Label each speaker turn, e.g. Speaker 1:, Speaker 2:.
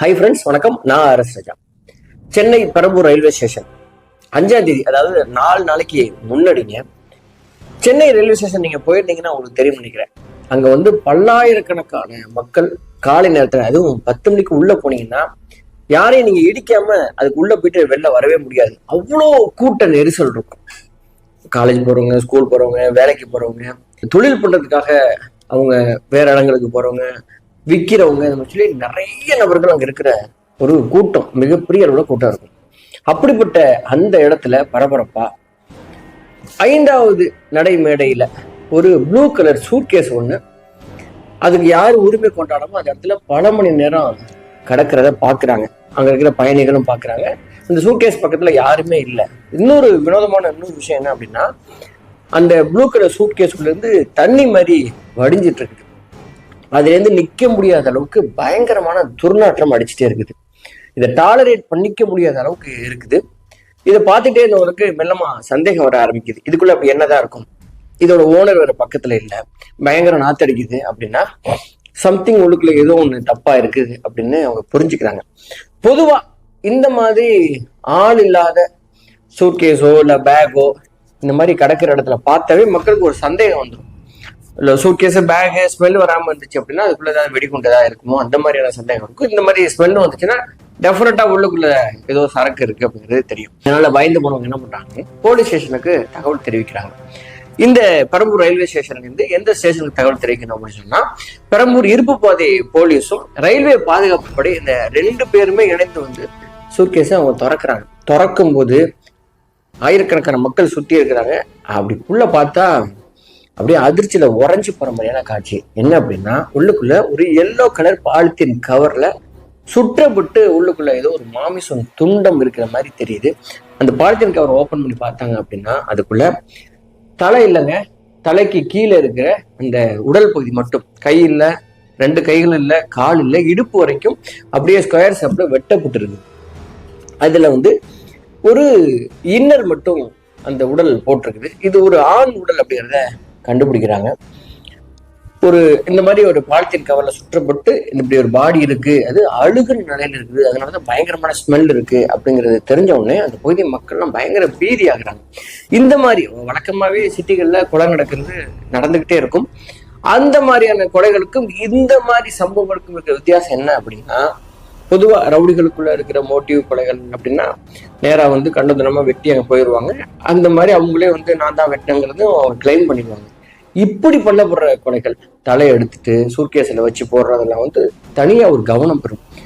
Speaker 1: Hi friends, வணக்கம். நான் அரஸ் ராஜா. Chennai Perambur railway station 5ஆம் தேதி, அதாவது 4 நாளைக்கு முன்னாடிங்க, சென்னை ரயில்வே ஸ்டேஷன் நீங்க போயிருந்தீங்கன்னா உங்களுக்கு தெரியும் நினைக்கிறேன். அங்க வந்து பல்லாயிரக்கணக்கான மக்கள் காலை நேரத்துல, அதுவும் 10 மணிக்கு உள்ள போனீங்கன்னா யாரையும் நீங்க இடிக்காம அதுக்கு உள்ள போயிட்டு வெளில வரவே முடியாது. அவ்வளோ கூட்ட நெரிசல் இருக்கும். காலேஜ் போறவங்க, ஸ்கூல் போறவங்க, வேலைக்கு போறவங்க, தொழில் பண்றதுக்காக அவங்க வேற இடங்களுக்கு போறவங்க, விற்கிறவங்க, இந்த மாதிரி சொல்லி நிறைய நபர்கள் அங்க இருக்கிற ஒரு கூட்டம், மிகப்பெரிய அளவுல கூட்டம் இருக்கும். அப்படிப்பட்ட அந்த இடத்துல பரபரப்பா 5வது நடை மேடையில ஒரு ப்ளூ கலர் சூட்கேஸ் ஒண்ணு, அதுக்கு யார் உரிமை கொண்டாடமோ அந்த இடத்துல பல மணி நேரம் கிடக்கிறத பாக்குறாங்க. அங்க இருக்கிற பயணிகளும் பாக்குறாங்க. அந்த சூட்கேஸ் பக்கத்துல யாருமே இல்லை. இன்னொரு வினோதமான விஷயம் என்ன அப்படின்னா, அந்த ப்ளூ கலர் சூட்கேஸ்குள்ள இருந்து தண்ணி மாதிரி வடிஞ்சிட்டு இருக்குது. அதுல இருந்து நிக்க முடியாத அளவுக்கு பயங்கரமான துர்நாற்றம் அடிச்சுட்டே இருக்குது. இதை டாலரேட் பண்ணிக்க முடியாத அளவுக்கு இருக்குது. இதை பார்த்துட்டே இருந்தவங்களுக்கு மெல்லமா சந்தேகம் வர ஆரம்பிக்குது. இதுக்குள்ள அப்படி என்னதான் இருக்கும், இதோட ஓனர் வேற பக்கத்துல இல்லை, பயங்கர நாத்தடிக்குது அப்படின்னா சம்திங் உள்ளுக்குள்ள ஏதோ ஒண்ணு தப்பா இருக்குது அப்படின்னு அவங்க புரிஞ்சுக்கிறாங்க. பொதுவா இந்த மாதிரி ஆள் இல்லாத சூட்கேஸோ இல்ல பேக்கோ இந்த மாதிரி கிடக்கிற இடத்துல பார்த்தாவே மக்களுக்கு ஒரு சந்தேகம் வந்துடும். இல்லை சூட்கேஸ் பேக் ஸ்மெல் வராமல் இருந்துச்சு அப்படின்னா அதுக்குள்ள ஏதாவது வெடிகுண்டு ஏதாவது இருக்குமோ, அந்த மாதிரியான சந்தேகம் இருக்கும். இந்த மாதிரி ஸ்மெல் வந்துச்சுன்னா டெஃபினட்டா உள்ளுக்குள்ள ஏதோ சரக்கு இருக்கு அப்படிங்கிறது தெரியும். அதனால பயந்து போனவங்க என்ன பண்றாங்க, போலீஸ் ஸ்டேஷனுக்கு தகவல் தெரிவிக்கிறாங்க. இந்த பெரம்பூர் ரயில்வே ஸ்டேஷன்ல இருந்து எந்த ஸ்டேஷனுக்கு தகவல் தெரிவிக்கணும் அப்படின்னு சொன்னா, பெரம்பூர் இருப்பு பாதை போலீஸும் ரயில்வே பாதுகாப்பு படை, இந்த 2 பேருமே இணைந்து வந்து சூட்கேஸை அவங்க திறக்கிறாங்க. திறக்கும் போது ஆயிரக்கணக்கான மக்கள் சுத்தி இருக்கிறாங்க. அப்படிக்குள்ள பார்த்தா அப்படியே அதிர்ச்சியில உறைஞ்சு போற மாதிரியான காட்சி. என்ன அப்படின்னா, உள்ளுக்குள்ள ஒரு எல்லோ கலர் பாலித்தீன் கவர்ல சுற்றப்பட்டு உள்ளுக்குள்ள ஏதோ ஒரு மாமிசம் துண்டம் இருக்கிற மாதிரி தெரியுது. அந்த பாலித்தீன் கவர் ஓபன் பண்ணி பார்த்தாங்க அப்படின்னா அதுக்குள்ள தலை இல்லைங்க, தலைக்கு கீழே இருக்கிற அந்த உடல் பகுதி மட்டும், கை இல்லை, 2 கைகள் இல்லை, கால் இல்லை, இடுப்பு வரைக்கும் அப்படியே ஸ்கொயர் ஷேப்ல வெட்டப்பட்டு இருக்கு. அதுல வந்து ஒரு இன்னர் மட்டும் அந்த உடல் போட்டிருக்குது. இது ஒரு ஆண் உடல் அப்படிங்கிறத கண்டுபிடிக்கிறாங்க. ஒரு இந்த மாதிரி ஒரு பாலித்தீன் கவர்ல சுற்றப்பட்டு இப்படி ஒரு பாடி இருக்கு, அது அழுகுற நிலையில இருக்குது, அதனாலதான் பயங்கரமான ஸ்மெல் இருக்கு அப்படிங்கிறது தெரிஞ்ச உடனே அந்த பகுதி மக்கள்லாம் பயங்கர பீதி ஆகுறாங்க. இந்த மாதிரி வழக்கமாவே சிட்டிகள்ல கொலை நடந்துகிட்டே இருக்கும். அந்த மாதிரியான கொலைகளுக்கும் இந்த மாதிரி சம்பவங்களுக்கும் இருக்கிற வித்தியாசம் என்ன அப்படின்னா, பொதுவா ரவுடிகளுக்குள்ள இருக்கிற மோட்டிவ் கொலைகள் அப்படின்னா நேரா வந்து கண்டதுனமா வெட்டி அங்க போயிடுவாங்க. அந்த மாதிரி அவங்களே வந்து நான் தான் வெட்டினங்கிறது அவங்க கிளைம் பண்ணிடுவாங்க. இப்படி பண்ணப்படுற கொலைகள், தலையை எடுத்துட்டு சூட்கேஸ்ல வச்சு போடுறதெல்லாம் வந்து தனியா ஒரு கவனம் பெறும்.